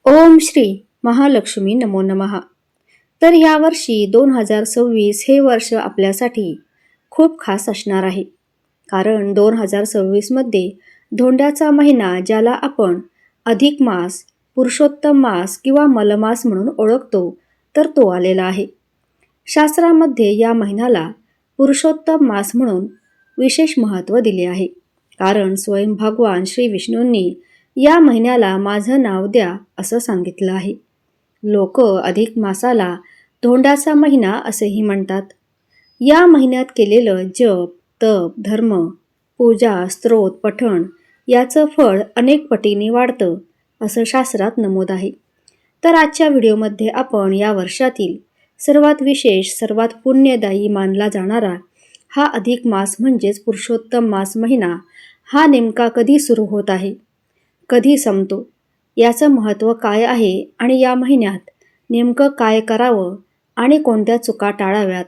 ओम श्री महालक्ष्मी नमो नमः. तर यावर्षी 2026 हे वर्ष आपल्यासाठी खूप खास असणार आहे. कारण 2026 मध्ये धोंड्याचा महिना, ज्याला आपण अधिक मास, पुरुषोत्तम मास किंवा मलमास म्हणून ओळखतो, तर तो आलेला आहे. शास्त्रामध्ये या महिन्याला पुरुषोत्तम मास म्हणून विशेष महत्त्व दिले आहे. कारण स्वयं भगवान श्री विष्णूंनी या महिन्याला माझं नाव द्या असं सांगितलं आहे. लोक अधिक मासाला धोंड्याचा महिना असेही म्हणतात. या महिन्यात केलेलं जप, तप, धर्म, पूजा, स्तोत्र पठण याचं फळ अनेक पटीने वाढतं असं शास्त्रात नमूद आहे. तर आजच्या व्हिडिओमध्ये आपण या वर्षातील सर्वात विशेष, सर्वात पुण्यदायी मानला जाणारा हा अधिक मास म्हणजेच पुरुषोत्तम मास महिना हा नेमका कधी सुरू होत आहे, कधी संपतो, याचं महत्त्व काय आहे आणि या महिन्यात नेमकं काय करावं आणि कोणत्या चुका टाळाव्यात,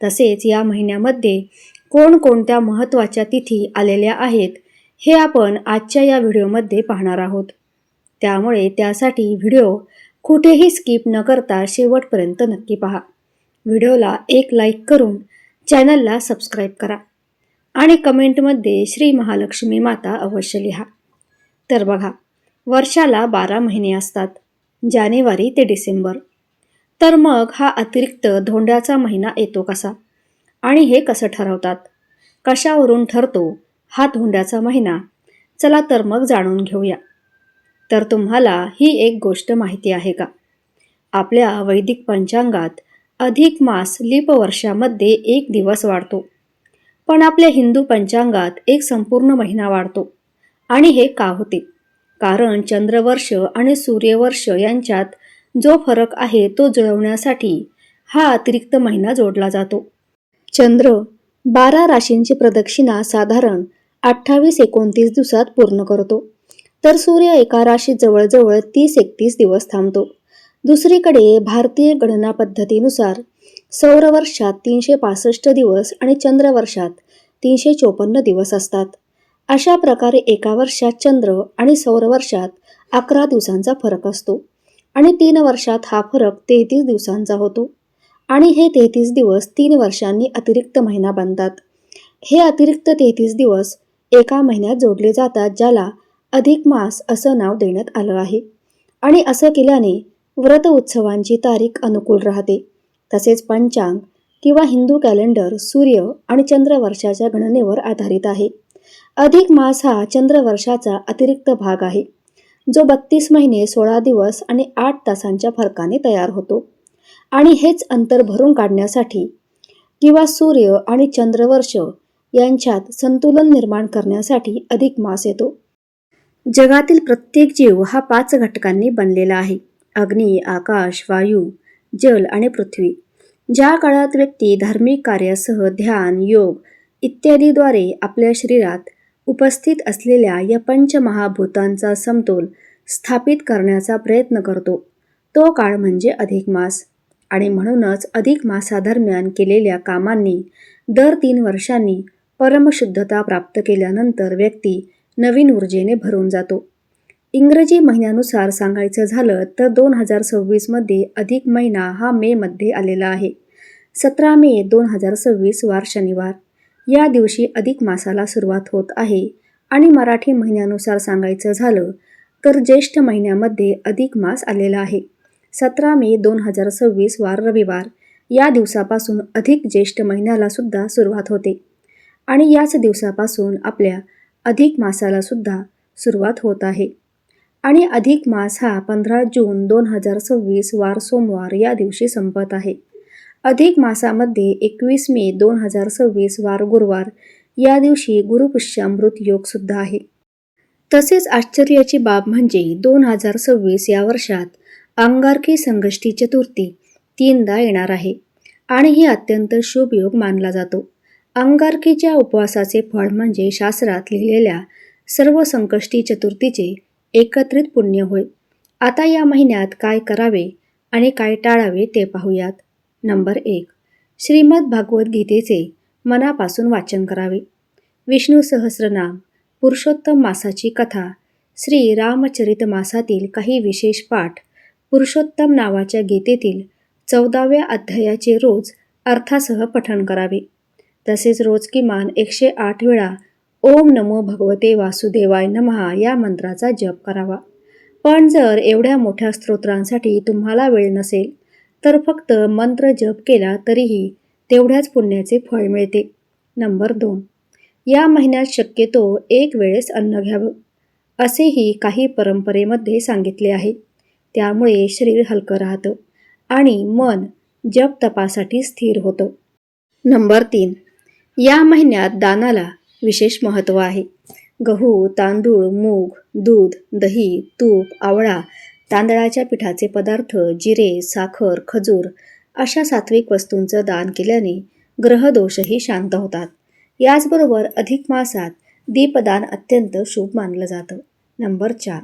तसेच या महिन्यामध्ये कोणकोणत्या महत्त्वाच्या तिथी आलेल्या आहेत हे आपण आजच्या या व्हिडिओमध्ये पाहणार आहोत. त्यामुळे त्यासाठी व्हिडिओ कुठेही स्किप न करता शेवटपर्यंत नक्की पहा. व्हिडिओला एक लाईक करून चॅनलला सबस्क्राईब करा आणि कमेंटमध्ये श्री महालक्ष्मी माता अवश्य लिहा. तर बघा, वर्षाला 12 महिने असतात, जानेवारी ते डिसेंबर. तर मग हा अतिरिक्त धोंड्याचा महिना येतो कसा आणि हे कसं ठरवतात, कशावरून ठरतो हा धोंड्याचा महिना? चला तर मग जाणून घेऊया. तर तुम्हाला ही एक गोष्ट माहिती आहे का? आपल्या वैदिक पंचांगात अधिक मास लीप वर्षामध्ये 1 दिवस वाढतो, पण आपल्या हिंदू पंचांगात एक संपूर्ण महिना वाढतो. आणि हे का होते? कारण चंद्रवर्ष आणि सूर्यवर्ष यांच्यात जो फरक आहे तो जुळवण्यासाठी हा अतिरिक्त महिना जोडला जातो. चंद्र 12 राशींची प्रदक्षिणा साधारण 28-29 दिवसात पूर्ण करतो, तर सूर्य एका राशीत जवळजवळ 30-31 दिवस थांबतो. दुसरीकडे भारतीय गणना पद्धतीनुसार सौरवर्षात 365 दिवस आणि चंद्रवर्षात 354 दिवस असतात. अशा प्रकारे एका वर्षात चंद्र आणि सौरवर्षात 11 दिवसांचा फरक असतो आणि 3 वर्षात हा फरक 33 दिवसांचा होतो. आणि हे 33 दिवस 3 वर्षांनी अतिरिक्त महिना बनतात. हे अतिरिक्त 33 दिवस एका महिन्यात जोडले जातात, ज्याला अधिक मास असं नाव देण्यात आलं आहे. आणि असं केल्याने व्रत उत्सवांची तारीख अनुकूल राहते. तसेच पंचांग किंवा हिंदू कॅलेंडर सूर्य आणि चंद्रवर्षाच्या गणनेवर आधारित आहे. अधिक मास हा चंद्रवर्षाचा अतिरिक्त भाग आहे, जो 32 महिने 16 दिवस आणि 8 तासांच्या फरकाने तयार होतो. आणि हेच अंतर भरून काढण्यासाठी किंवा सूर्य आणि चंद्रवर्ष यांच्यात संतुलन निर्माण करण्यासाठी अधिक मास येतो. जगातील प्रत्येक जीव हा 5 घटकांनी बनलेला आहे: अग्नी, आकाश, वायू, जल आणि पृथ्वी. ज्या काळात व्यक्ती धार्मिक कार्यासह ध्यान, योग इत्यादीद्वारे आपल्या शरीरात उपस्थित असलेल्या या पंचमहाभूतांचा समतोल स्थापित करण्याचा प्रयत्न करतो, तो काळ म्हणजे अधिक मास. आणि म्हणूनच अधिक मासादरम्यान केलेल्या कामांनी दर 3 वर्षांनी परमशुद्धता प्राप्त केल्यानंतर व्यक्ती नवीन ऊर्जेने भरून जातो. इंग्रजी महिन्यानुसार सांगायचं झालं तर 2026 मध्ये अधिक महिना हा मे मध्ये आलेला आहे. 17 मे 2026 वार शनिवार या दिवशी अधिक मासाला सुरुवात होत आहे. आणि मराठी महिन्यानुसार सांगायचं झालं तर ज्येष्ठ महिन्यामध्ये अधिक मास आलेला आहे. 17 मे 2026 वार रविवार या दिवसापासून अधिक ज्येष्ठ महिन्याला सुद्धा सुरुवात होते. आणि याच दिवसापासून आपल्या अधिक मासाला सुद्धा सुरुवात होत आहे. आणि अधिक मास हा 15 जून 2026 वार सोमवार या दिवशी संपत आहे. अधिक मासामध्ये 21 मे 2026 वार गुरुवार या दिवशी गुरुपुष्यामृत योग सुद्धा आहे. तसेच आश्चर्याची बाब म्हणजे 2026 या वर्षात अंगारकी संकष्टी चतुर्थी 3दा येणार आहे आणि ही अत्यंत शुभ योग मानला जातो. अंगारकीच्या उपवासाचे फळ म्हणजे शास्त्रात लिहिलेल्या सर्व संकष्टी चतुर्थीचे एकत्रित पुण्य होय. आता या महिन्यात काय करावे आणि काय टाळावे ते पाहूयात. नंबर 1. श्रीमद भगवद्गीतेचे मनापासून वाचन करावे. विष्णू सहस्रनाम, पुरुषोत्तम मासाची कथा श्री रामचरित मासातील काही विशेष पाठ पुरुषोत्तम नावाच्या गीतेतील 14व्या अध्यायाचे रोज अर्थासह पठण करावे. तसेच रोज किमान 108 वेळा ओम नमो भगवते वासुदेवाय नमः या मंत्राचा जप करावा. पण जर एवढ्या मोठ्या स्तोत्रांसाठी तुम्हाला वेळ नसेल तर फक्त मंत्र जप केला तरीही तेवढ्याच पुण्याचे फळ मिळते. नंबर 2. या महिन्यात शक्यतो एक वेळेस अन्न घ्यावं असेही काही परंपरेमध्ये सांगितले आहे. त्यामुळे शरीर हलकं राहतं आणि मन जप तपासाठी स्थिर होतं. नंबर 3. या महिन्यात दानाला विशेष महत्त्व आहे. गहू, तांदूळ, मूग, दूध, दही, तूप, आवळा, तांदळाच्या पिठाचे पदार्थ, जिरे, साखर, खजूर अशा सात्विक वस्तूंचं दान केल्याने ग्रहदोषही शांत होतात. याचबरोबर अधिक मासात दीपदान अत्यंत शुभ मानलं जातं. नंबर 4.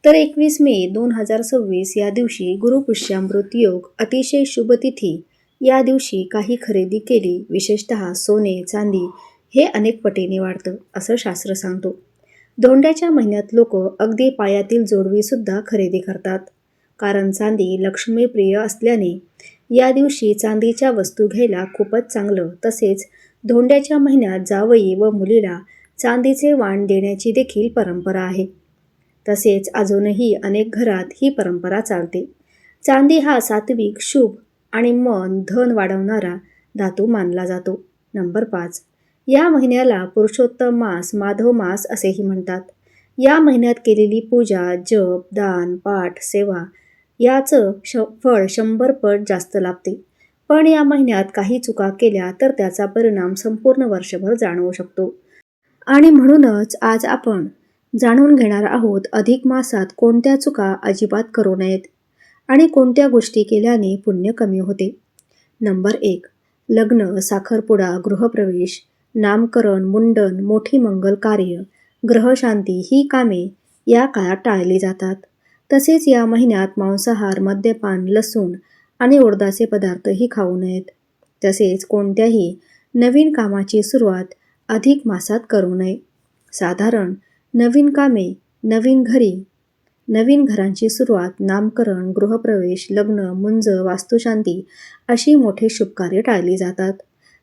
तर 21 मे 2026 या दिवशी गुरुपुष्यामृत योग, अतिशय शुभ तिथी. या दिवशी काही खरेदी केली, विशेषतः सोने, चांदी हे अनेक पटीने वाढतं असं शास्त्र सांगतो. धोंड्याच्या महिन्यात लोक अगदी पायातील जोडवीसुद्धा खरेदी करतात. कारण चांदी लक्ष्मीप्रिय असल्याने या दिवशी चांदीच्या वस्तू घ्यायला खूपच चांगलं. तसेच धोंड्याच्या महिन्यात जावई व मुलीला चांदीचे वाण देण्याची देखील परंपरा आहे. तसेच अजूनही अनेक घरात ही परंपरा चालते. चांदी हा सात्विक, शुभ आणि मन, धन वाढवणारा धातू मानला जातो. नंबर 5. या महिन्याला पुरुषोत्तम मास, माधव मास असेही म्हणतात. या महिन्यात केलेली पूजा, जप, दान, पाठ, सेवा याचं फळ 100 पट जास्त लाभते. पण या महिन्यात काही चुका केल्या तर त्याचा परिणाम संपूर्ण वर्षभर जाणवू शकतो. आणि म्हणूनच आज आपण जाणून घेणार आहोत अधिक मासात कोणत्या चुका अजिबात करू नयेत आणि कोणत्या गोष्टी केल्याने पुण्य कमी होते. नंबर 1. लग्न, साखरपुडा, गृहप्रवेश, नामकरण, मुंडन, मोठी मंगल कार्य, ग्रहशांती ही कामे या काळात टाळली जातात. तसेच या महिन्यात मांसाहार, मद्यपान, लसूण आणि उडदाचे पदार्थही खाऊ नयेत. तसेच कोणत्याही नवीन कामाची सुरुवात अधिक मासात करू नये. साधारण नवीन कामे, नवीन घरांची सुरुवात, नामकरण, गृहप्रवेश, लग्न, मुंज, वास्तुशांती अशी मोठी शुभकार्य टाळली जातात.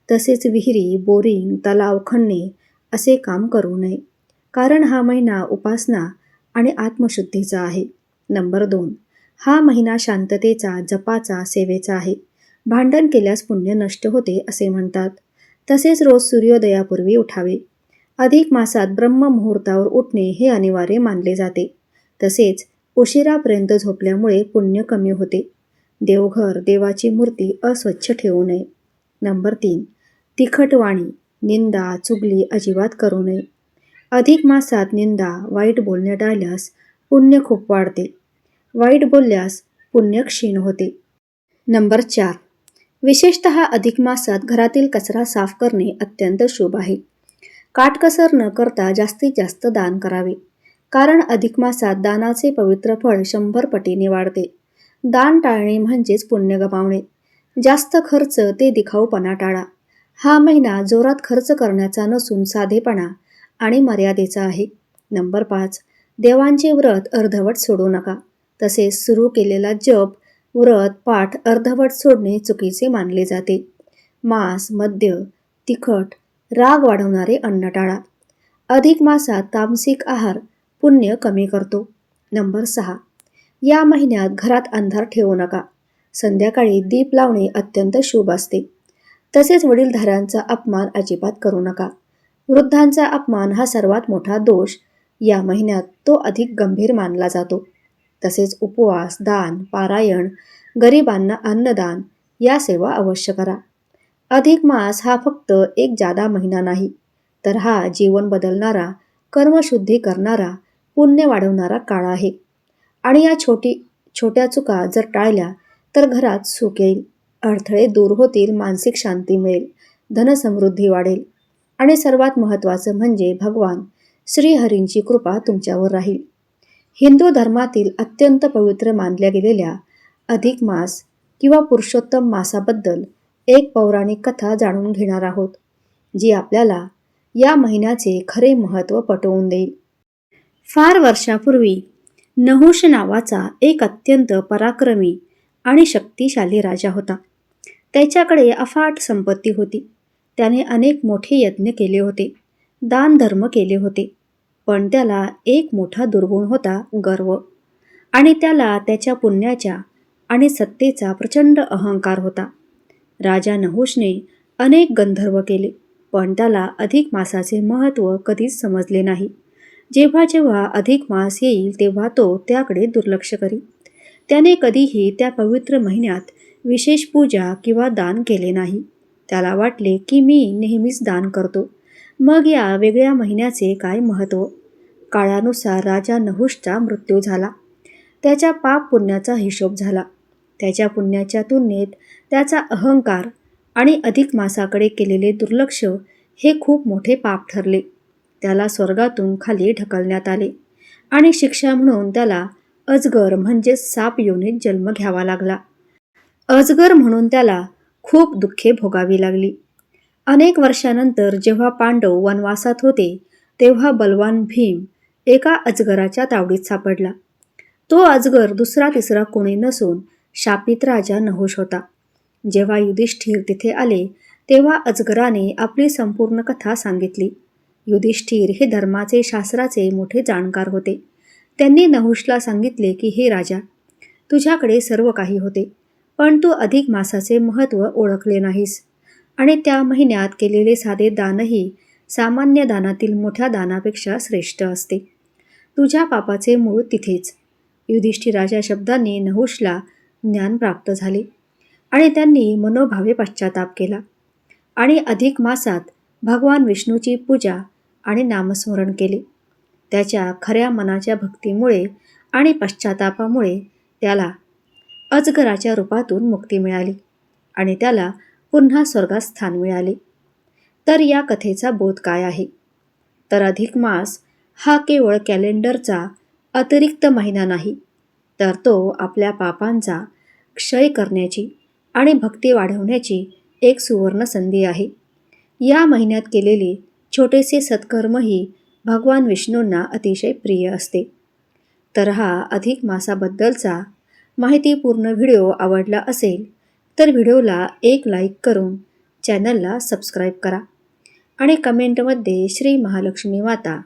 तसेच विहिरी, बोरिंग, तलाव खणणे असे काम करू नये. कारण हा महिना उपासना आणि आत्मशुद्धीचा आहे. नंबर 2. हा महिना शांततेचा, जपाचा, सेवेचा आहे. भांडण केल्यास पुण्य नष्ट होते असे म्हणतात. तसेच रोज सूर्योदयापूर्वी उठावे. अधिक मासात ब्रह्ममुहूर्तावर उठणे हे अनिवार्य मानले जाते. तसेच उशिरापर्यंत झोपल्यामुळे पुण्य कमी होते. देवघर, देवाची मूर्ती अस्वच्छ ठेवू नये. नंबर 3. तिखट वाणी, निंदा, चुगली अजिबात करू नये. अधिक मासात निंदा, वाईट बोलणे टाळल्यास पुण्य खूप वाढते. वाईट बोलल्यास पुण्य क्षीण होते. नंबर 4. विशेषतः अधिक मासात घरातील कचरा साफ करणे अत्यंत शुभ आहे. काटकसर न करता जास्तीत जास्त दान करावे. कारण अधिक मासात दानाचे पवित्र फळ 100 पटीने वाढते. दान टाळणे म्हणजेच पुण्य गमावणे. जास्त खर्च ते दिखाऊपणा टाळा. हा महिना जोरात खर्च करण्याचा नसून साधेपणा आणि मर्यादेचा आहे. नंबर 5. देवांचे व्रत अर्धवट सोडू नका. तसेच सुरू केलेला जप, व्रत, पाठ अर्धवट सोडणे चुकीचे मानले जाते. मांस, मद्य, तिखट, राग वाढवणारे अन्न टाळा. अधिक मासात तामसिक आहार पुण्य कमी करतो. नंबर 6. या महिन्यात घरात अंधार ठेवू नका. संध्याकाळी दीप लावणे अत्यंत शुभ असते. तसेच वडीलधाऱ्यांचा अपमान अजिबात करू नका. वृद्धांचा अपमान हा सर्वात मोठा दोष या महिन्यात, तो अधिक गंभीर मानला जातो. तसेच उपवास, दान, पारायण, गरिबांना अन्नदान या सेवा अवश्य करा. अधिक मास हा फक्त एक जादा महिना नाही, तर हा जीवन बदलणारा, कर्मशुद्धी करणारा, पुण्य वाढवणारा काळ आहे. आणि या छोट्या चुका जर टाळल्या तर घरात सुख येईल, अडथळे दूर होतील, मानसिक शांती मिळेल, धनसमृद्धी वाढेल आणि सर्वात महत्त्वाचं म्हणजे भगवान श्रीहरींची कृपा तुमच्यावर राहील. हिंदू धर्मातील अत्यंत पवित्र मानल्या गेलेल्या अधिक मास किंवा पुरुषोत्तम मासाबद्दल एक पौराणिक कथा जाणून घेणार आहोत, जी आपल्याला या महिन्याचे खरे महत्त्व पटवून देईल. फार वर्षापूर्वी नहुष नावाचा एक अत्यंत पराक्रमी आणि शक्तिशाली राजा होता. त्याच्याकडे अफाट संपत्ती होती. त्याने अनेक मोठे यज्ञ केले होते, दानधर्म केले होते. पण त्याला एक मोठा दुर्गुण होता, गर्व. आणि त्याला त्याच्या पुण्याच्या आणि सत्तेचा प्रचंड अहंकार होता. राजा नहुषने अनेक गंधर्व केले, पण त्याला अधिक मासाचे महत्त्व कधीच समजले नाही. जेव्हा जेव्हा अधिक मास येईल तेव्हा तो त्याकडे दुर्लक्ष करी. त्याने कधीही त्या पवित्र महिन्यात विशेष पूजा किंवा दान केले नाही. त्याला वाटले की मी नेहमीच दान करतो, मग या वेगळ्या महिन्याचे काय महत्त्व. काळानुसार राजा नहुषचा मृत्यू झाला. त्याच्या पाप पुण्याचा हिशोब झाला. त्याच्या पुण्याच्या तुलनेत त्याचा अहंकार आणि अधिक मासाकडे केलेले दुर्लक्ष हे खूप मोठे पाप ठरले. त्याला स्वर्गातून खाली ढकलण्यात आले आणि शिक्षा म्हणून त्याला अजगर म्हणजे साप योनीत जन्म घ्यावा लागला. अजगर म्हणून त्याला खूप दुःखे भोगावी लागली. अनेक वर्षानंतर जेव्हा पांडव वनवासात होते तेव्हा बलवान भीम एका अजगराच्या तावडीत सापडला. तो अजगर दुसरा तिसरा कोणी नसून शापित राजा नहुष होता. जेव्हा युधिष्ठिर तिथे आले तेव्हा अजगराने आपली संपूर्ण कथा सांगितली. युधिष्ठिर हे धर्माचे शास्त्राचे मोठे जाणकार होते. त्यांनी नहुषला सांगितले की हे राजा, तुझ्याकडे सर्व काही होते, पण तू अधिक मासाचे महत्त्व ओळखले नाहीस आणि त्या महिन्यात केलेले साधे दानही सामान्य दानातील मोठ्या दानापेक्षा श्रेष्ठ असते. तुझ्या पापाचे मूळ तिथेच. युधिष्ठिराच्या शब्दांनी नहुषला ज्ञान प्राप्त झाले आणि त्यांनी मनोभावे पश्चाताप केला आणि अधिक मासात भगवान विष्णूची पूजा आणि नामस्मरण केले. त्याच्या खऱ्या मनाच्या भक्तीमुळे आणि पश्चातापामुळे त्याला अजगराच्या रूपातून मुक्ती मिळाली आणि त्याला पुन्हा स्वर्गात स्थान मिळाले. तर या कथेचा बोध काय आहे? तर अधिक मास हा केवळ कॅलेंडरचा अतिरिक्त महिना नाही, तर तो आपल्या पापांचा क्षय करण्याची आणि भक्ती वाढवण्याची एक सुवर्ण संधी आहे. या महिन्यात केलेले छोटेसे सत्कर्मही भगवान विष्णूंना अतिशय प्रिय असते. तर हा अधिक मासाबद्दलचा माहितीपूर्ण व्हिडिओ आवडला असेल तर व्हिडिओला एक लाईक करून चॅनलला सबस्क्राईब करा आणि कमेंटमध्ये श्री महालक्ष्मी माता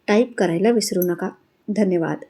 टाईप करायला विसरू नका. धन्यवाद.